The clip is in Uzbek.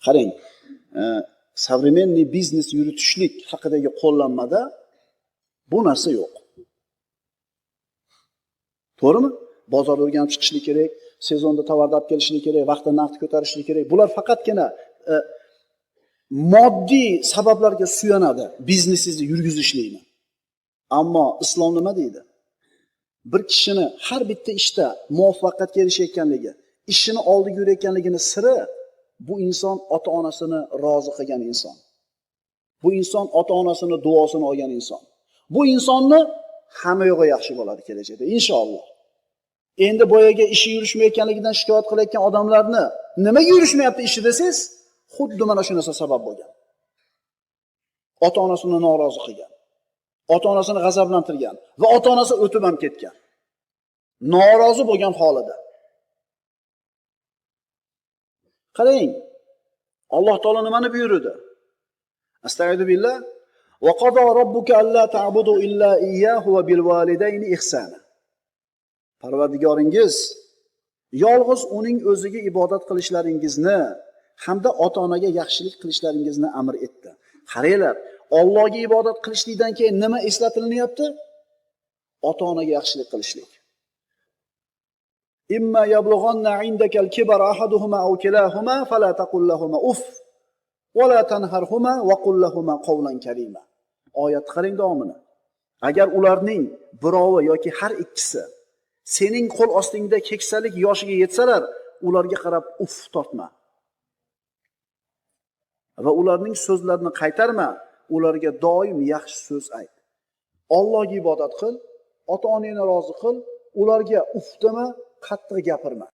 Qarang, современный biznes yuritishlik haqidagi qo'llanmada bu narsa yo'q. To'g'rimi? Bozor o'rganib chiqishlik kerak, sezonda tovarni olib kelishlik kerak, vaqtda narxni ko'tarishlik kerak. Bular faqatgina moddiy sabablarga suyanadi biznesingizni yurgizishlikni. Ammo islom nima deydi? Bir kishini har bitta ishda muvaffaqiyatga erishayotganligi, ishini oldiga yurayotganligini siri bu inson ota-onasini rozi qilgan inson. Bu inson ota-onasini duosini olgan inson. Bu insonni hamma yo'g'i yaxshi bo'ladi kelajakda inshaalloh. Endi boyaga ishi yurishmayotganligidan shikoyat qilayotgan odamlarni nimaga yurishmayapti ishi desangiz, xuddi mana shu narsa sabab bo'lgan. Ota-onasini norozi qilgan. Ota-onasini g'azablantirgan va ota-onasi o'tib ham ketgan. Norozi bo'lgan holida. Qarang, Alloh taolo nimani buyurdi? Astagfiru billah. Va qada robbuka alla ta'budu illa iyyahu va bil validayni ihsana. Parvardigoringiz yolg'iz uning o'ziga ibodat qilishlaringizni hamda ota-onaga yaxshilik qilishlaringizni amr etdi. Qaranglar, Allohga ibodat qilishlikdan keyin nima eslatilinyapti? Ota-onaga yaxshilik qilishlik. Imma yablughanna 'indaka al-kibar ahaduhuma aw kilahuma fala taqul lahumā uff va la tanharhuma va qul lahumā qawlan karīma. Oyat qarang davomini. Agar ularning birovi yoki har ikkisi sening qo'l ostingda keksalik yoshiga yetsalar, ularga qarab uff tortma. Va ularning so'zlarini qaytarma, ularga doim yaxshi so'z ayt. Allohga ibodat qil, ota-onangni rozi qil, ularga uff dema, qattiq gapirma.